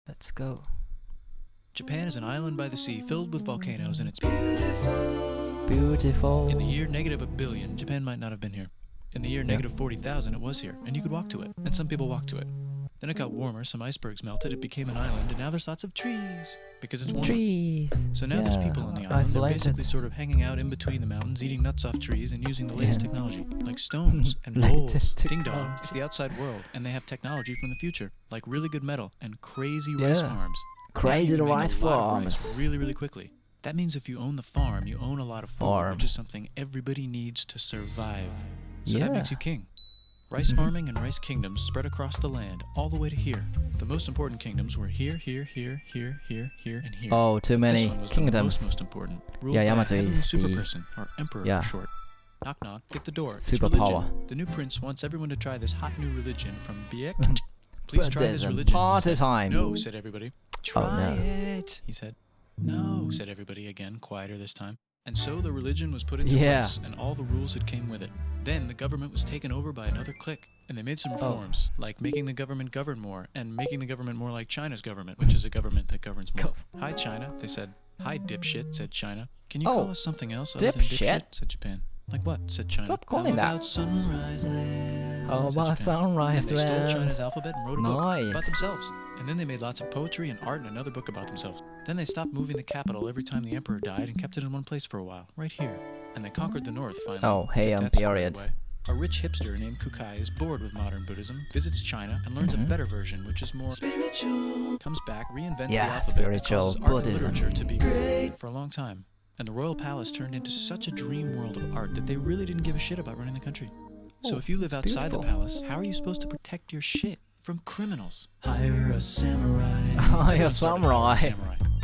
Let's go. Japan is an island by the sea filled with volcanoes, and it's Beautiful. in the year negative a billion, Japan might not have been here. In the year negative 40,000, it was here, and you could walk to it, and some people walked to it. Then it got warmer, some icebergs melted, it became an island, and now there's lots of trees, because it's warmer. Trees. So now there's people on the island. They're basically sort of hanging out in between the mountains, eating nuts off trees, and using the latest technology, like stones and bowls. Ding dong, it's the outside world, and they have technology from the future, like really good metal and crazy rice farms. Crazy Now you can make rice a lot of rice farms. really, really quickly. That means if you own the farm, you own a lot of food, which is something everybody needs to survive. So that makes you king. Rice farming and rice kingdoms spread across the land, all the way to here. The most important kingdoms were here, here, here, here, here, here, and here. Oh, too many This one was kingdoms. the most important. Ruled Yeah, by a Yamato heavenly is super the person, or emperor for short. Knock knock, get the door. It's superpower. religion. The new prince wants everyone to try this hot new religion from Biek. Please try this religion. Party time. No, said everybody. Try it, he said. No, said everybody again, quieter this time. And so the religion was put into place, and all the rules that came with it. Then the government was taken over by another clique, and they made some reforms, like making the government govern more, and making the government more like China's government, which is a government that governs more. Hi, China, they said. Hi, dipshit, said China. Can you call us something else other than dipshit, said Japan. Like what, said China. Stop calling that. About sunrise land, How about sunrise and they stole land? China's alphabet and wrote a book about themselves. And then they made lots of poetry and art and another book about themselves. Then they stopped moving the capital every time the emperor died and kept it in one place for a while, right here. And they conquered the north finally. Oh, hey, period. A rich hipster named Kukai is bored with modern Buddhism, visits China, and learns a better version, which is more spiritual. Comes back, reinvents the alphabet, spiritual and causes art and Buddhism. literature to be great for a long time. And the royal palace turned into such a dream world of art that they really didn't give a shit about running the country. So if you live outside the palace, how are you supposed to protect your shit from criminals? Hire a samurai. Hire a samurai.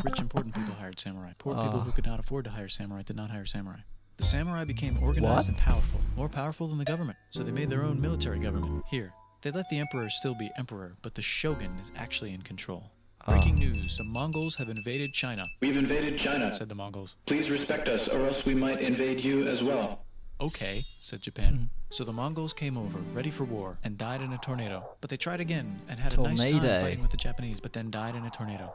Rich, important people hired samurai. Poor people who could not afford to hire samurai did not hire samurai. The samurai became organized and powerful, more powerful than the government. So they made their own military government. Here, they let the emperor still be emperor, but the shogun is actually in control. Breaking news, the Mongols have invaded China. We've invaded China, said the Mongols. Please respect us, or else we might invade you as well. Okay, said Japan. So the Mongols came over, ready for war, and died in a tornado. But they tried again, and had a nice time fighting with the Japanese, but then died in a tornado.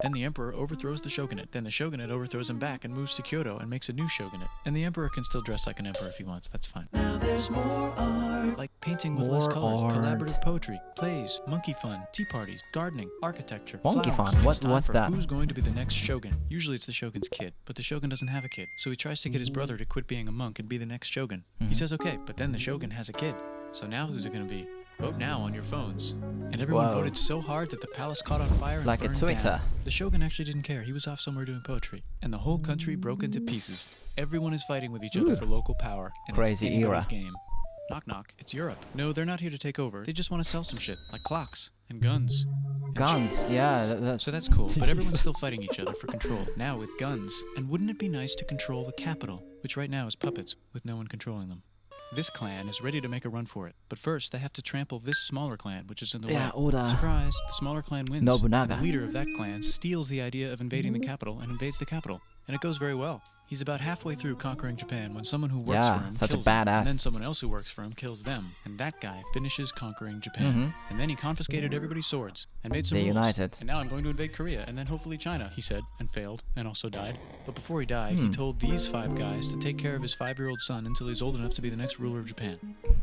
Then the emperor overthrows the shogunate. Then the shogunate overthrows him back and moves to Kyoto and makes a new shogunate. And the emperor can still dress like an emperor if he wants, that's fine. Now there's more art. Like painting with less colors, collaborative poetry, plays, monkey fun, tea parties, gardening, architecture, monkey flowers. fun? What's that? Who's going to be the next shogun? Usually it's the shogun's kid, but the shogun doesn't have a kid. So he tries to get his brother to quit being a monk and be the next shogun. He says okay, but then the shogun has a kid. So now who's it going to be? Vote now on your phones. And everyone voted so hard that the palace caught on fire and like burned a Twitter. down. The shogun actually didn't care. He was off somewhere doing poetry. And the whole country broke into pieces. Everyone is fighting with each other for local power. And Crazy it's era. game. Knock knock. It's Europe. No, they're not here to take over. They just want to sell some shit, like clocks and guns. And Guns, yeah, so that's cool, but everyone's still fighting each other for control, now with guns. And wouldn't it be nice to control the capital, which right now is puppets, with no one controlling them? This clan is ready to make a run for it, but first they have to trample this smaller clan, which is in the way. Surprise, the smaller clan wins. Nobunaga. And the leader of that clan steals the idea of invading the capital and invades the capital. And it goes very well. He's about halfway through conquering Japan when someone who works for him such kills a him, badass. and then someone else who works for him kills them. And that guy finishes conquering Japan. And then he confiscated everybody's swords and made some rules. United. And now I'm going to invade Korea and then hopefully China, he said, and failed, and also died. But before he died, he told these 5 guys to take care of his 5-year-old son until he's old enough to be the next ruler of Japan.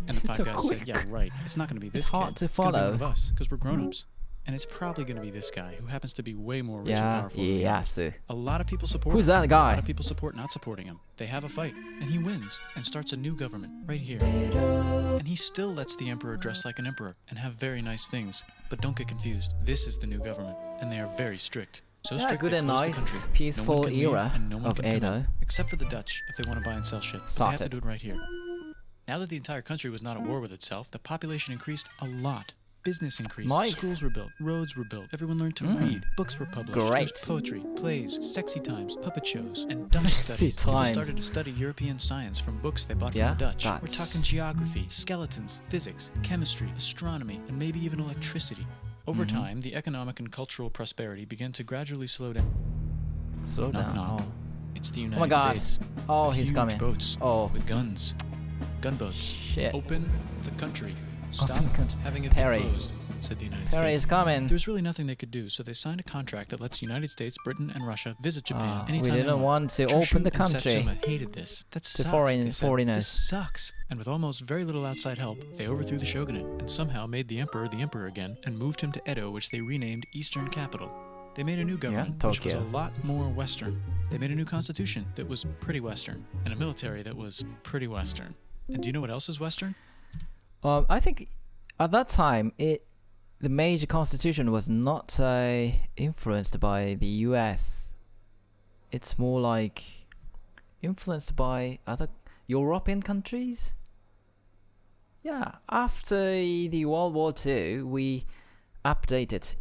And the 5 guys said, yeah, right, it's not going to be this kid. Hard to It's going to be follow. one of us, because we're grown-ups. And it's probably going to be this guy, who happens to be way more rich and powerful than we are. A lot of people support Who's him. that guy? A lot of people support not supporting him. They have a fight, and he wins, and starts a new government, right here. And he still lets the emperor dress like an emperor, and have very nice things. But don't get confused, this is the new government, and they are very strict. So strict good they and close the nice, country. peaceful No one can leave, era and no one of can come Edo. in, except for the Dutch, if they want to buy and sell shit. But they have to do it right here. Now that the entire country was not at war with itself, the population increased a lot. Business increased, schools were built, roads were built, everyone learned to read, books were published, there's poetry, plays, sexy times, puppet shows, and Dutch studies. People started to study European science from books they bought from the Dutch. We're talking geography, skeletons, physics, chemistry, astronomy, and maybe even electricity. Over time, the economic and cultural prosperity began to gradually slow down. Slow down. Knock. It's the United Oh my God. States. Oh, with he's huge coming. boats Oh. with guns. Gunboats. Shit. Open the country. Stop Open country. having it Perry. be closed, said the United Perry States. is coming. There's really nothing they could do, so they signed a contract that lets the United States, Britain, and Russia visit Japan We anytime they didn't want to Churchill open the and country Satsuma hated this. That to sucks, they said. foreigners. This sucks. And with almost very little outside help, they overthrew the shogunate and somehow made the emperor again and moved him to Edo, which they renamed Eastern Capital. They made a new government, which was a Tokyo. lot more Western. They made a new constitution that was pretty Western, and a military that was pretty Western. And do you know what else is Western? I think at that time, the major constitution was not influenced by the US. It's more like influenced by other European countries. Yeah, after the World War II, we updated,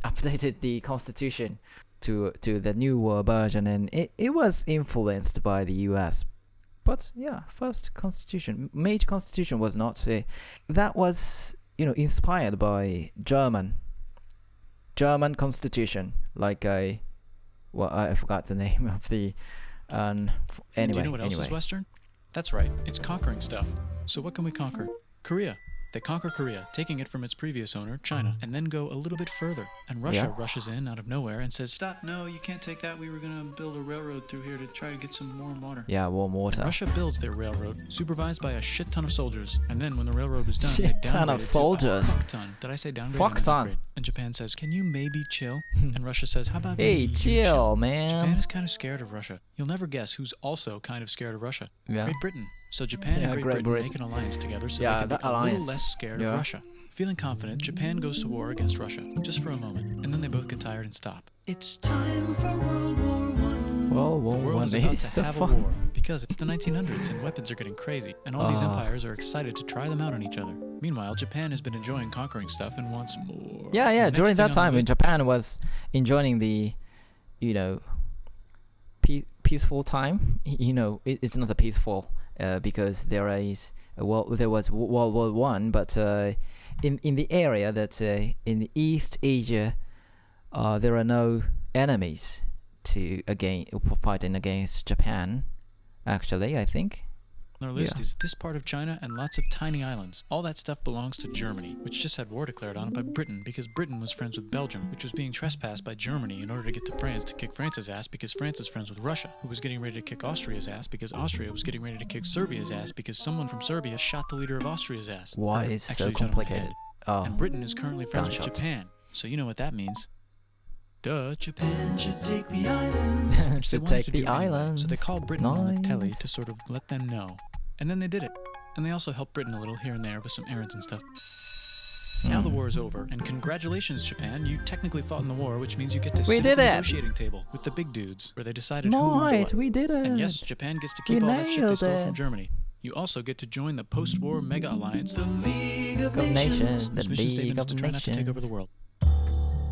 updated the constitution to the newer version, and it was influenced by the US. But yeah, first constitution, major constitution was not that was inspired by German constitution, like I forgot the name of the anyway. Do you know what else is Western? That's right, it's conquering stuff. So what can we conquer? Korea. They conquer Korea, taking it from its previous owner, China, and then go a little bit further. And Russia rushes in out of nowhere and says, "Stop, no, you can't take that. We were going to build a railroad through here to try to get some warm water." Yeah, warm water. And Russia builds their railroad, supervised by a shit ton of soldiers. And then when the railroad was done, Shit they ton downgraded of to soldiers. a fuck ton. Did I say downgrade? Fuck I meant ton. upgrade. And Japan says, "Can you maybe chill?" And Russia says, "How about Hey, maybe you chill, Japan man. is kind of scared of Russia. You'll never guess who's also kind of scared of Russia. Yeah. Great Britain. So Japan Yeah, and Great Great Britain Britain. make an alliance together so Yeah, they can that be a little alliance. less scared Yeah. of Russia. Feeling confident, Japan goes to war against Russia, just for a moment, and then they both get tired and stop. It's time for World War I. World The War world One is about is to so have a fun. war, because it's the 1900s and weapons are getting crazy, and all these empires are excited to try them out on each other. Meanwhile, Japan has been enjoying conquering stuff and wants more. Yeah. The next During thing that on the time, when list- Japan was enjoying the, peaceful time. It's not a peaceful because there was World War One, but in the area that in East Asia, there are no enemies fighting against Japan. Actually, I think. On our list is this part of China and lots of tiny islands. All that stuff belongs to Germany, which just had war declared on it by Britain because Britain was friends with Belgium, which was being trespassed by Germany in order to get to France to kick France's ass because France is friends with Russia, who was getting ready to kick Austria's ass because Austria was getting ready to kick Serbia's ass because someone from Serbia shot the leader of Austria's ass. What is so Actually, shot him in the complicated? head. Oh, And Britain is currently friends Gunshot. with Japan, so you know what that means. Duh, Japan should take the islands. Which they Should wanted take to the do anyway, islands. So they called Britain on the telly Nice. to sort of let them know. And then they did it. And they also helped Britain a little here and there with some errands and stuff. Now the war is over, and congratulations, Japan. You technically fought in the war, which means you get to sit did at the it. negotiating table with the big dudes, where they decided who owns nice, what. we did it. And yes, Japan gets to We keep all that shit they nailed stole from it. Germany. You also get to join the post-war mega alliance, the League of Nations, Nations. the Whose mission League statement is of to try not to take over the Nations. world.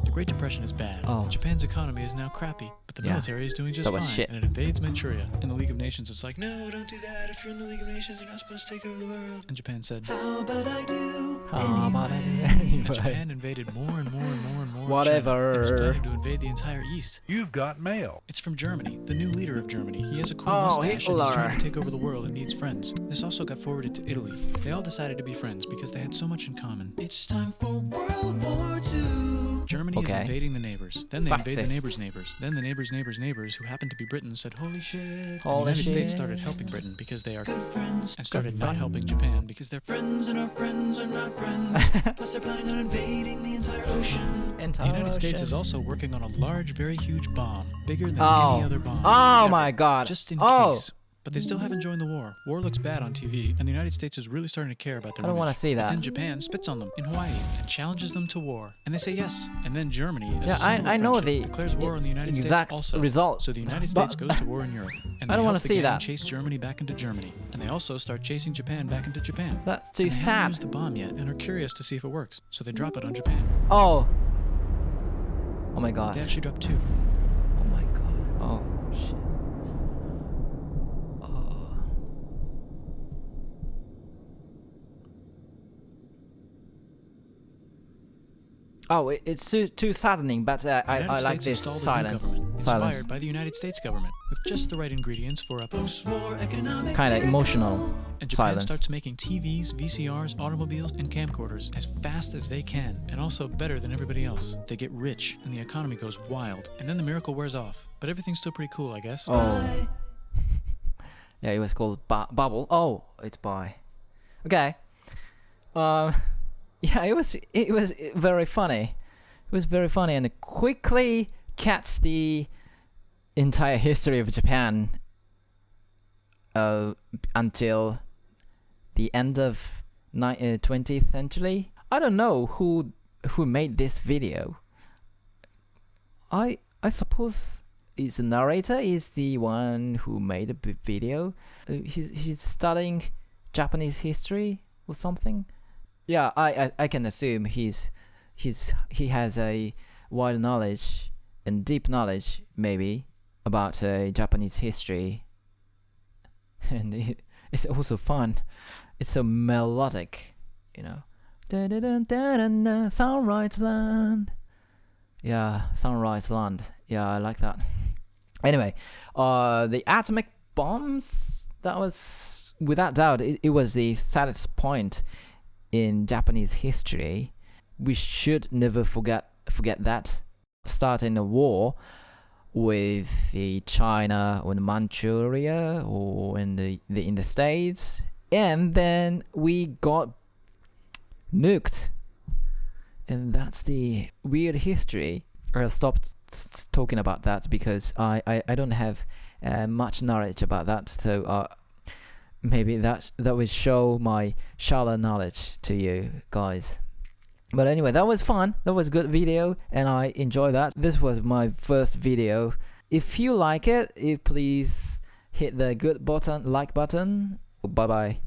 The Great Depression is bad. Oh. Japan's economy is now crappy, but the Yeah. military is doing just That was fine, shit. and it invades Manchuria. And the League of Nations is like, no, don't do that. If you're in the League of Nations, you're not supposed to take over the world. And Japan said, how about I do? How about And it? Japan invaded more and more and more and more. of Whatever. China, and was planning to invade the entire East. You've got mail. It's from Germany, the new leader of Germany. He has a cool Oh, mustache and he's Hitler. trying to take over the world and needs friends. This also got forwarded to Italy. They all decided to be friends because they had so much in common. It's time for World War II. Germany is Okay. invading the neighbors. Then they invade the Fascist. neighbors' neighbors. Then the neighbors' neighbors' neighbors, who happened to be Britain, said, holy shit. And the Holy United States shit. started helping Britain because they are good friends and started Good not friends. helping Japan because they're friends and our friends are not friends. Plus they're planning on invading the entire ocean. The United States is also working on a large, very huge bomb, bigger than any other bomb. Oh ever, my god. just in Oh. case. But they still haven't joined the war. War looks bad on TV, and the United States is really starting to care about their I don't image. wanna see But that. then Japan spits on them in Hawaii and challenges them to war, and they say yes. And then Germany, as Yeah, a symbol I of know friendship, the declares war on the United exact States also. result. So the United But- States goes to war in Europe, and I don't want wanna to see that. chase Germany back into Germany, and they also start chasing Japan back into Japan. That's too And they haven't sad. used the bomb yet, and are curious to see if it works. So they drop it on Japan. Oh. Oh my god. They actually drop two. Oh my god. Oh shit. Oh. Oh, it's too saddening, but I like States this installed a new silence. government, Silence. inspired by the United States government, with just the right ingredients for a post-war economic. Kind of emotional And Japan silence. starts making TVs, VCRs, automobiles, and camcorders as fast as they can, and also better than everybody else. They get rich, and the economy goes wild, and then the miracle wears off. But everything's still pretty cool, I guess. Oh. Yeah, it was called Bubble. Oh, it's by. Okay. Yeah, it was very funny. It was very funny and quickly catch the entire history of Japan until the end of 20th century. I don't know who made this video. I suppose is the narrator is the one who made the video. He's studying Japanese history or something. Yeah, I can assume he has a wide knowledge and deep knowledge maybe about Japanese history, and it's also fun. It's so melodic, you know. Sunrise Land. Yeah, Sunrise Land. Yeah, I like that. Anyway, the atomic bombs, that was without doubt it was the saddest point in Japanese history. We should never forget that. Starting a war with the China or Manchuria or in the States, and then we got nuked, and that's the weird history. I'll stop talking about that because I don't have much knowledge about that, so maybe that will show my shallow knowledge to you guys. But anyway, that was fun. That was a good video, and I enjoyed that. This was my first video. If you like it, please hit the good button, like button. Bye bye.